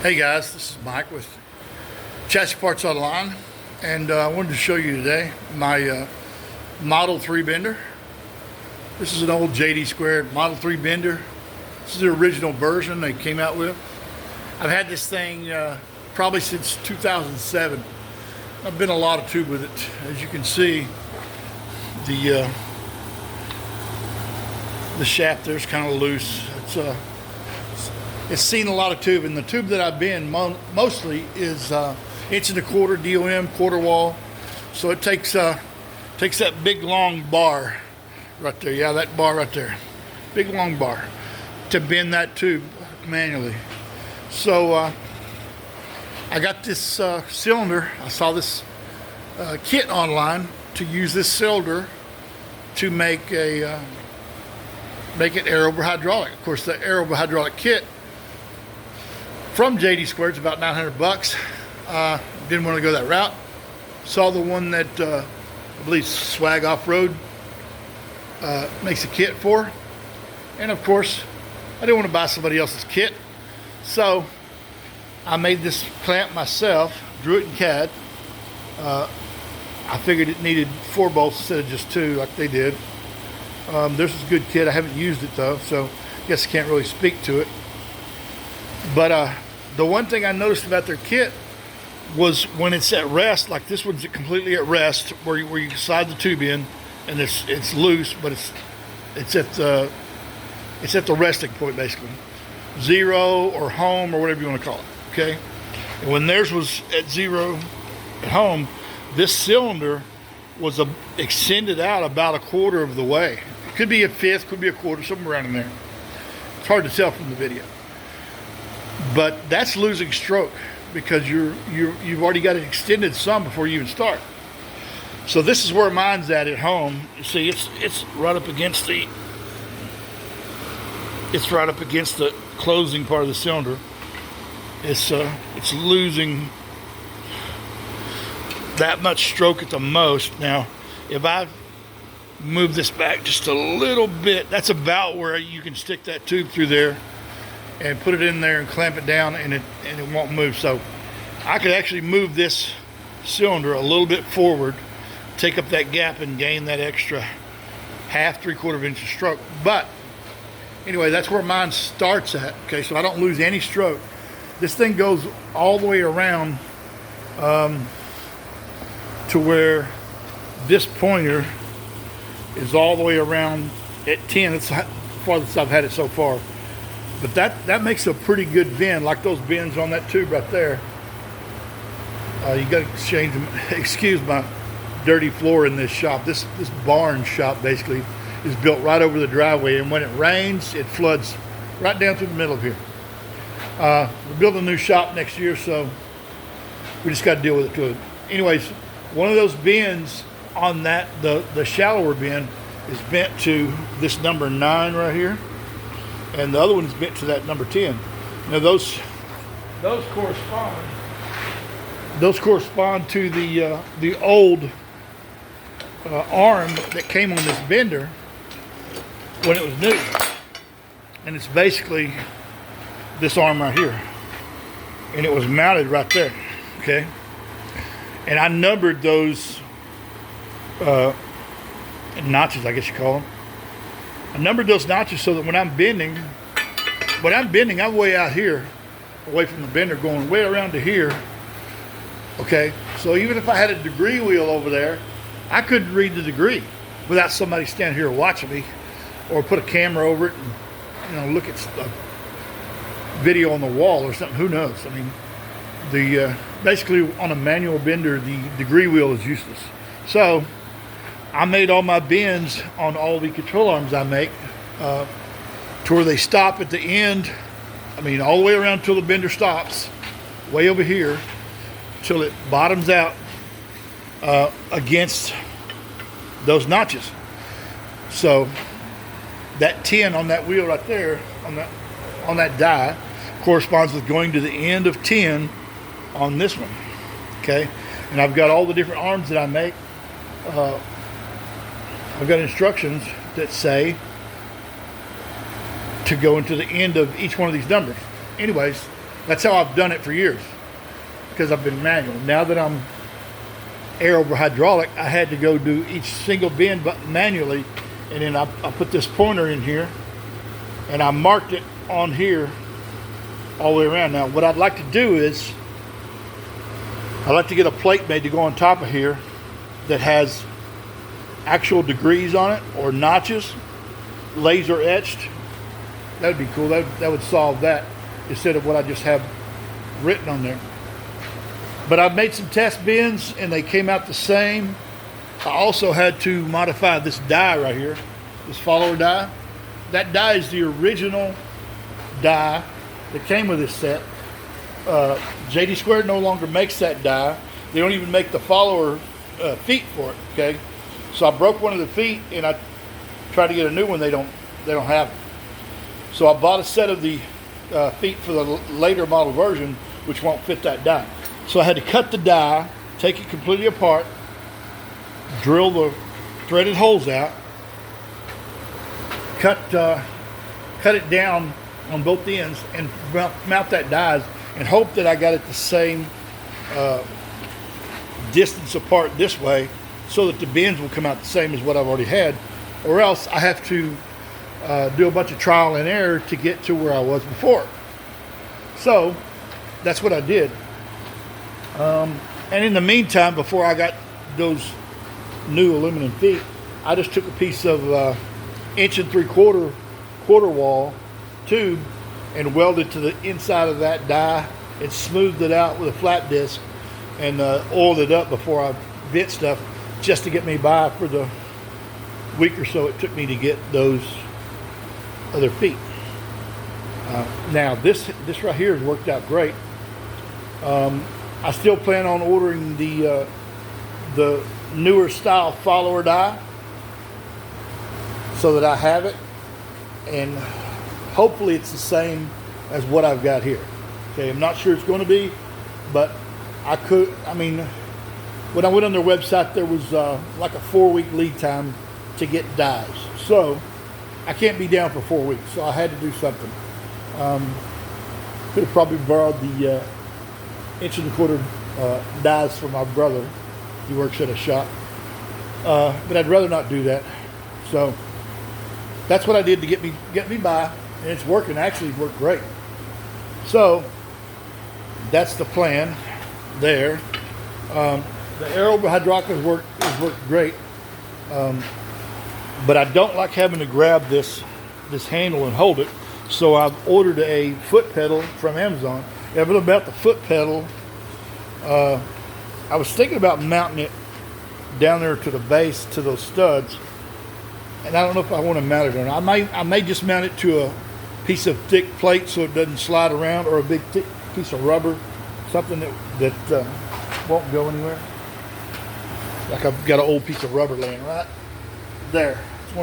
Hey guys, this is Mike with Chassis Parts Online, and I wanted to show you today my Model 3 bender. This is an old JD2 Model 3 bender. This is the original version they came out with. I've had this thing probably since 2007. I've been a lot of tube with it. As you can see, the shaft there's kind of loose. It's seen a lot of tube, and the tube that I've been mostly is 1.25 DOM quarter wall. So it takes that big long bar right there. Yeah, that bar right there, big long bar, to bend that tube manually. So I got this cylinder. I saw this kit online to use this cylinder to make it aero-hydraulic. Of course, the aero-hydraulic kit from JD2 is about $900. Didn't want to go that route. Saw the one that I believe Swag Off-Road makes a kit for, and of course I didn't want to buy somebody else's kit, so I made this clamp myself, drew it in CAD. I figured it needed 4 bolts instead of just 2 like they did. This is a good kit. I haven't used it though, so I guess I can't really speak to it. But the one thing I noticed about their kit was when it's at rest, like this one's completely at rest, where you slide the tube in, and it's loose, but it's at the resting point, basically, zero or home or whatever you want to call it. Okay, and when theirs was at zero at home, this cylinder was extended out about 1/4 of the way. It could be a fifth, could be a quarter, somewhere around in there. It's hard to tell from the video. But that's losing stroke because you've already got it extended some before you even start. So this is where mine's at home. You see, it's right up against the closing part of the cylinder. It's losing that much stroke at the most. Now, if I move this back just a little bit, that's about where you can stick that tube through there and put it in there and clamp it down, and it won't move. So I could actually move this cylinder a little bit forward, take up that gap, and gain that extra half, 3/4 inch of stroke. But anyway, that's where mine starts at. Okay, so I don't lose any stroke. This thing goes all the way around to where this pointer is all the way around at 10. It's the farthest I've had it so far. But that makes a pretty good bend, like those bends on that tube right there. You got to change them. Excuse my dirty floor in this shop. This barn shop basically is built right over the driveway, and when it rains, it floods right down through the middle of here. We're building a new shop next year, so we just got to deal with it too. Anyways, one of those bends on that, the shallower bend, is bent to this number 9 right here, and the other one is bent to that number 10. Now those correspond to the old arm that came on this bender when it was new, and it's basically this arm right here, and it was mounted right there. Okay, and I numbered those notches, I guess you call them. I numbered those notches so that when I'm bending, I'm way out here, away from the bender, going way around to here. Okay, so even if I had a degree wheel over there, I couldn't read the degree without somebody standing here watching me, or put a camera over it and look at a video on the wall or something. Who knows? I mean, basically on a manual bender, the degree wheel is useless. So I made all my bends on all the control arms I make to where they stop at the end. I mean, all the way around till the bender stops, way over here, till it bottoms out against those notches. So that 10 on that wheel right there, on that die, corresponds with going to the end of 10 on this one. Okay, and I've got all the different arms that I make. I've got instructions that say to go into the end of each one of these numbers. Anyways, That's how I've done it for years, because I've been manual. Now that I'm air over hydraulic, I had to go do each single bend manually, and then I put this pointer in here, and I marked it on here all the way around. Now, what I'd like to do is, I'd like to get a plate made to go on top of here that has actual degrees on it, or notches, laser etched. That would be cool. That would solve that, instead of what I just have written on there. But I've made some test bends and they came out the same. I also had to modify this die right here, this follower die. That die is the original die that came with this set. JD2 no longer makes that die. They don't even make the follower feet for it. Okay, so I broke one of the feet and I tried to get a new one. They don't have it. So I bought a set of the feet for the later model version, which won't fit that die. So I had to cut the die, take it completely apart, drill the threaded holes out, cut it down on both ends, and mount that die, and hope that I got it the same distance apart this way, so that the bends will come out the same as what I've already had, or else I have to do a bunch of trial and error to get to where I was before. So that's what I did. And in the meantime, before I got those new aluminum feet, I just took a piece of 1 3/4 quarter wall tube and welded to the inside of that die and smoothed it out with a flat disc and oiled it up before I bit stuff, just to get me by for the week or so it took me to get those other feet. Now this right here has worked out great. I still plan on ordering the newer style follower die, so that I have it, and hopefully it's the same as what I've got here. Okay, I'm not sure it's going to be, but I mean, when I went on their website, there was like a 4-week lead time to get dies. So I can't be down for 4 weeks, so I had to do something. Could have probably borrowed the 1 3/4 dies from my brother. He works at a shop, but I'd rather not do that. So that's what I did to get me by, and it's working. Actually, it's worked great. So that's the plan there. The air over hydraulic has worked great, but I don't like having to grab this handle and hold it. So I've ordered a foot pedal from Amazon. Everything about the foot pedal, I was thinking about mounting it down there to the base, to those studs, and I don't know if I want to mount it or not. I may just mount it to a piece of thick plate so it doesn't slide around, or a big thick piece of rubber, something that won't go anywhere. Like I've got an old piece of rubber laying right there. It's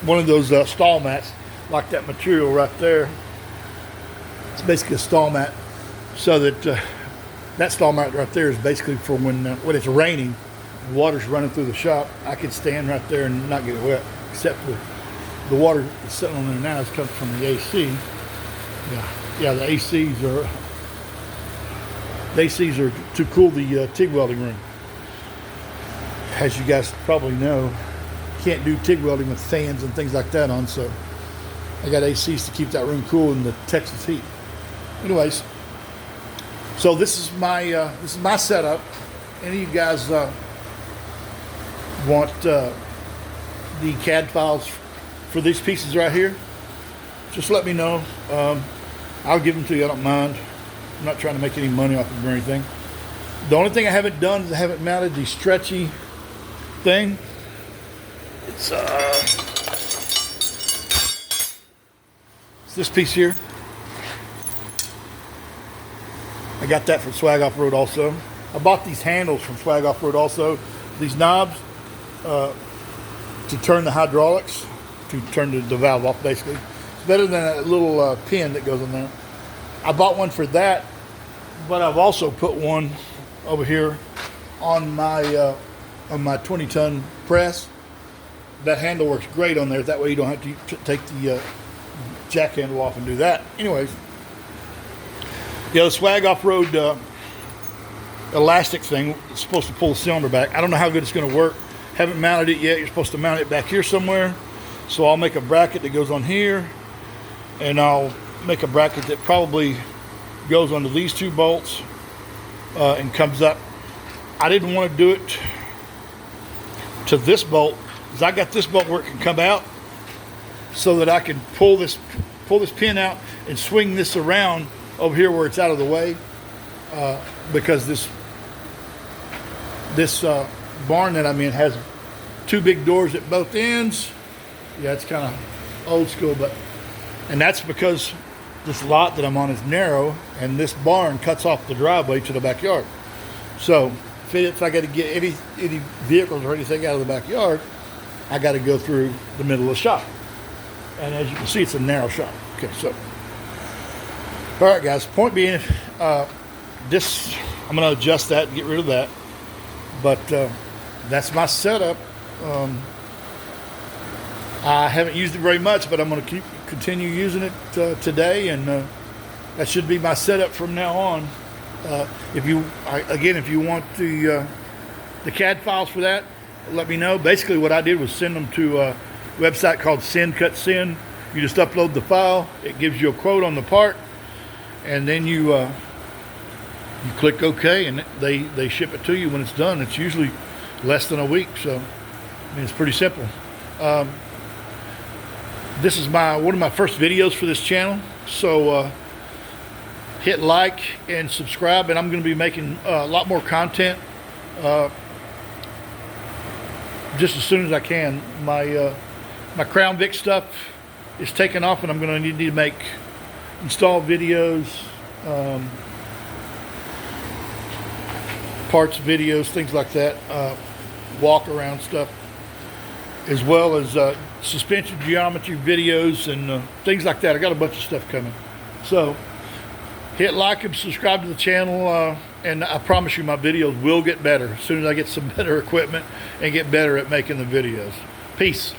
one of those stall mats, like that material right there. It's basically a stall mat, so that that stall mat right there is basically for when it's raining, water's running through the shop. I could stand right there and not get wet, except for the water that's sitting on there now is coming from the AC. Yeah, the ACs are to cool the TIG welding room. As you guys probably know, can't do TIG welding with fans and things like that on, so I got ACs to keep that room cool in the Texas heat. Anyways, so this is my setup. Any of you guys want the CAD files for these pieces right here, just let me know. I'll give them to you. I don't mind. I'm not trying to make any money off of them or anything. The only thing I haven't done is I haven't mounted the stretchy thing. It's this piece here. I got that from Swag Off Road also. I bought these handles from Swag Off Road also. These knobs to turn the hydraulics, to turn the valve off basically. It's better than that little pin that goes in there. I bought one for that, but I've also put one over here on my 20-ton press. That handle works great on there. That way you don't have to take the jack handle off and do that. Anyways, Yeah, the swag off-road elastic thing is supposed to pull the cylinder back. I don't know how good it's going to work. Haven't mounted it yet. You're supposed to mount it back here somewhere. So I'll make a bracket that goes on here, and I'll make a bracket that probably goes onto these 2 bolts and comes up. I didn't want to do it to this bolt because I got this bolt where it can come out, so that I can pull this pin out and swing this around over here where it's out of the way, because this barn that I'm in has 2 big doors at both ends. Yeah, it's kind of old school, and that's because this lot that I'm on is narrow, and this barn cuts off the driveway to the backyard. So if I got to get any vehicles or anything out of the backyard, I got to go through the middle of the shop. And as you can see, it's a narrow shop. Okay, so all right, guys. Point being, this I'm going to adjust that and get rid of that. But that's my setup. I haven't used it very much, but I'm going to continue using it today, and that should be my setup from now on. If you want the CAD files for that, let me know. Basically, what I did was send them to a website called Send Cut Send. You just upload the file. It gives you a quote on the part, and then you click OK, and they ship it to you when it's done. It's usually less than a week, so I mean, it's pretty simple. This is one of my first videos for this channel, so hit like and subscribe, and I'm going to be making a lot more content just as soon as I can. My Crown Vic stuff is taking off, and I'm going to need to install videos, parts videos, things like that, walk around stuff, as well as suspension geometry videos and things like that. I got a bunch of stuff coming. So hit like and subscribe to the channel, and I promise you my videos will get better as soon as I get some better equipment and get better at making the videos. Peace.